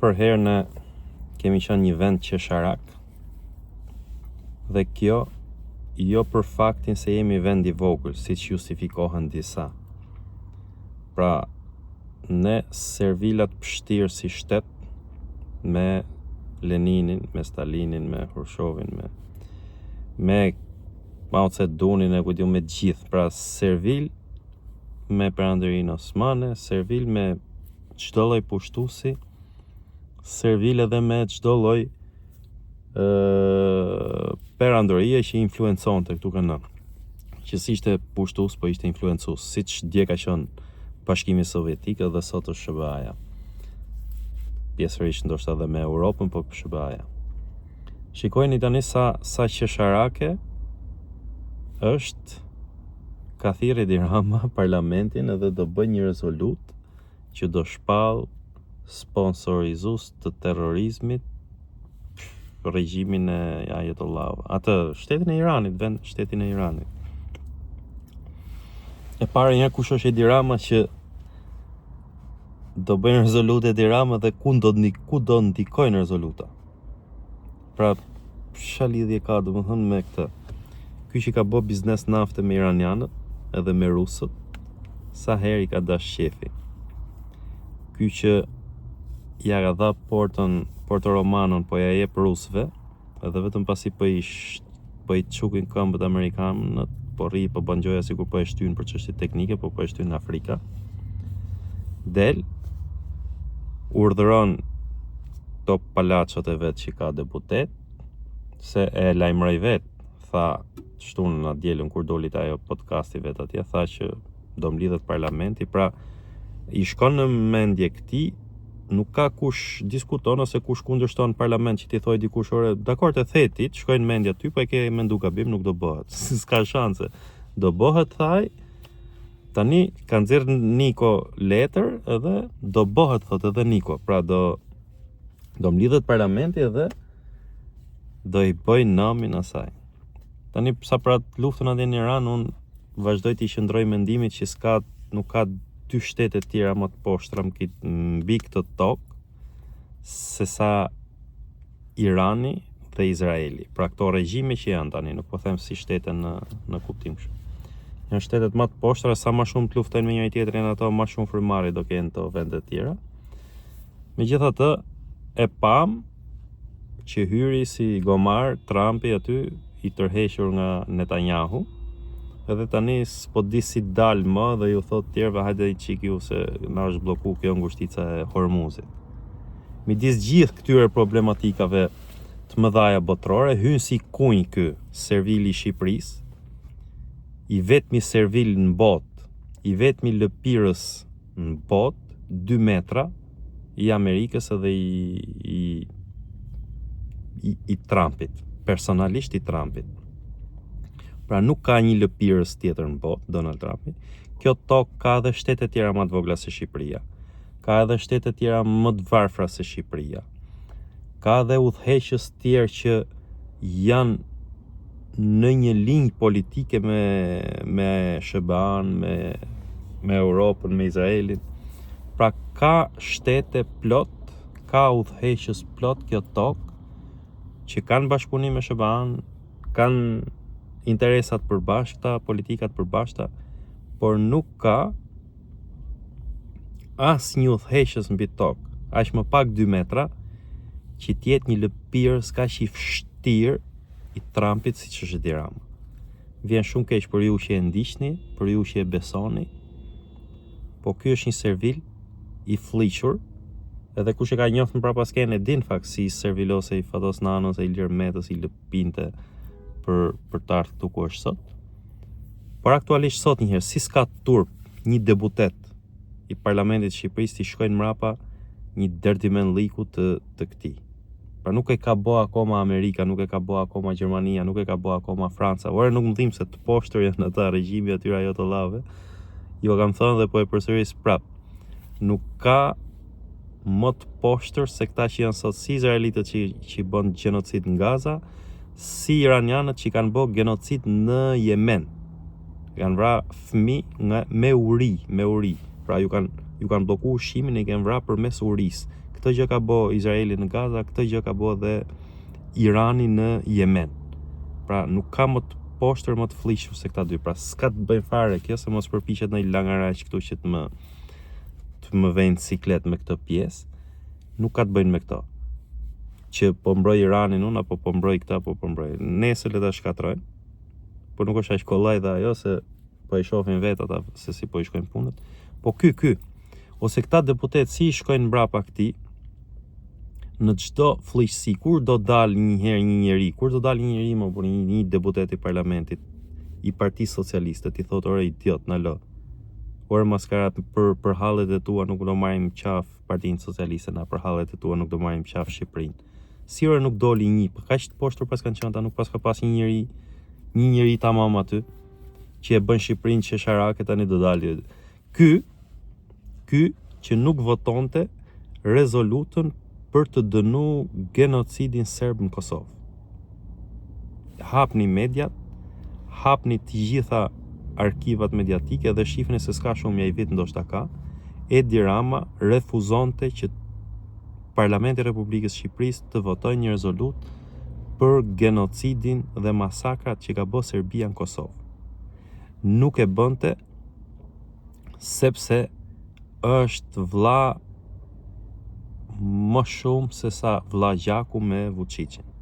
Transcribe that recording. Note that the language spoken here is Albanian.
për herë ne kemi qenë një vend qesharak dhe kjo jo për faktin se jemi vend i vogël, siç justifikohen disa. Pra, ne servilat pështirë si shtet me Leninin, me Stalinin, me Khrushchevin, me Mao Tse-dunin e kujtu me gjithë. Pra, servil me Peranderin Osmane, servil me çdo lloj pushtuesi, servil edhe me çdo lloj perandorie që influenconte këtu kanë. Që si ishte pushtues, po ishte influencues, siç dje ka qenë Bashkimi Sovjetik dhe sot është SBA-ja. Pjesërisht ndoshta edhe me Europën, po SBA-ja. Shikojeni tani sa qesharake është ka thirrë Edi Rama parlamentin edhe do bëj një rezolut që do shpall sponsorizues të terrorizmit regjimin e Ayatollah, atë shtetin e Iranit, shtetin e Iranit. E para një kush është Edi Rama që do bëjnë rezolut Edi Rama dhe ku do ndikojnë rezoluta. Pra, çfarë lidhje ka domethënë me këtë? Ky që ka bë biznes nafte me iranianët edhe me rusët, sa herë i ka dash shefi. Ky që ja ka dha Porto Romanon, po ja jep rusëve, edhe vetëm pasi po i çukin këmbët amerikanët, po rri po bën gjoja sikur po e shtyn për çështje teknike, po e shtyn nga Afrika. Del urdhëron top palacot e vet që ka deputet, se e lajmëroi vet, tha shtunë na dielën kur doli ajo podcasti vet atje, tha që do mlidhet parlamenti, pra i shkon në mendje këtij, nuk ka kush diskuton ose kush kundërshton parlament që ti thoj dikush ore, dakor të theti, të shkojnë mendja ty, po e ke mendu gabim, nuk do bëhet. S'ka shanse. Do bëhet, thaj, tani ka nxjerr Niko letër edhe do bëhet, thot edhe Niko. Pra do mlidhet parlamenti edhe do i bëj namin asaj. Tani sa për atë luftën atje në Iran, unë vazhdoj të qëndroj mendimit që nuk ka dy shtete tjera më të poshtra mbi këtë tokë se sa Irani dhe Izraeli. Pra këto regjime që janë tani, nuk po them si shtete në kuptim kështu. Janë shtetet më të poshtra, sa më shumë të luftojnë me njëri tjetrin ato, më shumë frymëmarrje do kenë to vende të tjera. Megjithatë, e pam që hyri si gomar Trumpi aty i tërhequr nga Netanyahu. Edhe tani s'po di si dal më dhe ju thot tjerëve hajde i qik ju se na është bloku kjo ngushtica e Hormuzit. Midis gjithë këtyre problematikave të mëdhaja botërore, hyn si kunj ky servili i Shqipërisë, i vetmi servil në botë, i vetmi lëpirës në botë, 2 metra, i Amerikës edhe i Trumpit, personalisht i Trumpit. Pra nuk ka një lëpirës tjetër në botë, Donald Trumpi. Kjo tokë ka edhe shtete tjera më të vogla se Shqipëria. Ka edhe shtete tjera më të varfra se Shqipëria. Ka edhe udhëheqës tjerë që janë në një linjë politike me SBA-n, me Europën, me Izraelin. Pra ka shtete plot, ka udhëheqës plot kjo tokë që kanë bashkëpunim me SBA-n, kanë interesat përbashkëta, politikat përbashkëta, por nuk ka asnjë udhëheqës mbi tokë, aq më pak 2 metra, që t'jetë një lëpirës kaq i vështirë i Trumpit siç është Edi Rama. Vjen shumë keq për ju që e ndiqni, për ju që e besoni, po ky është një servil i fliqur, edhe kush e ka njohur mbrapa skenën e din fakt si servilose i Fatos Nanos e Ilir Metës i lëpinte për të ardhur këtu ku është sot. Por aktualisht sot njëherë, si s'ka turp një deputet i parlamentit Shqipërisë të shkojnë mrapa një dërdimen liku të këtij. Pra nuk e ka bë akoma Amerika, nuk e ka bë akoma Gjermania, nuk e ka bë akoma Franca. Ore nuk më dhimbë se të poshtër janë ata regjimi atyre Ayatollahëve. Jo kam thënë dhe po e përsëris prap. Nuk ka më të poshtër se këta që janë sot, si izraelitët që bën gjenocid në Gaza, si iranianët që kanë bërë genocid në Yemen. Kanë vrarë fëmijë me uri. Pra ju kanë bllokuar ushqimin e kanë vrarë përmes urisë. Këtë gjë ka bo Izraeli në Gaza, këtë gjë ka bo dhe Irani në Yemen. Pra nuk ka më të poshtër më të flishëm se këta dy. Pra s'ka të bëjnë fare kjo se mos përpiqet në langaraq këtu që të më vejnë siklet me këtë pjesë. Nuk ka të bëjnë me këto. Që po mbroj Iranin unë, apo po mbroj këta, apo po mbroj. Nesër le ta shkatrojnë. Po nuk është aq kollaj dhe ajo se po i shohin vetë ata se si po i shkojnë punët. Po ky ose këta deputet si i shkojnë mbrapa këtij në çdo fllihësi, kur do dal një njeri, kur do dal një njeri më por një deputet i parlamentit i Partisë Socialiste, i thotë ore idiot na lo. Ore maskarat për hallet e tua nuk do marrim qaf Partinë Socialiste, na për hallet e tua nuk do marrim qaf Shqipërinë. Si ore nuk doli një, kaq të poshtur pas kanë qenë ata, nuk pas ka pas një njeri tamam aty që e bën Shqipërinë qesharake tani do dalë. Ky që nuk votonte rezolutën për të dënu genocidin serb në Kosovë. Hapni mediat, hapni të gjitha arkivat mediatike dhe shifni se s'ka shumë mjaj vit ndoshta ka. Edi Rama refuzonte që Parlamenti i Republikës Shqipërisë të votojë një rezolut për genocidin dhe masakrat që ka bërë Serbia në Kosovë. Nuk e bënte sepse është vlla më shumë se sa vlla gjaku me Vučićin.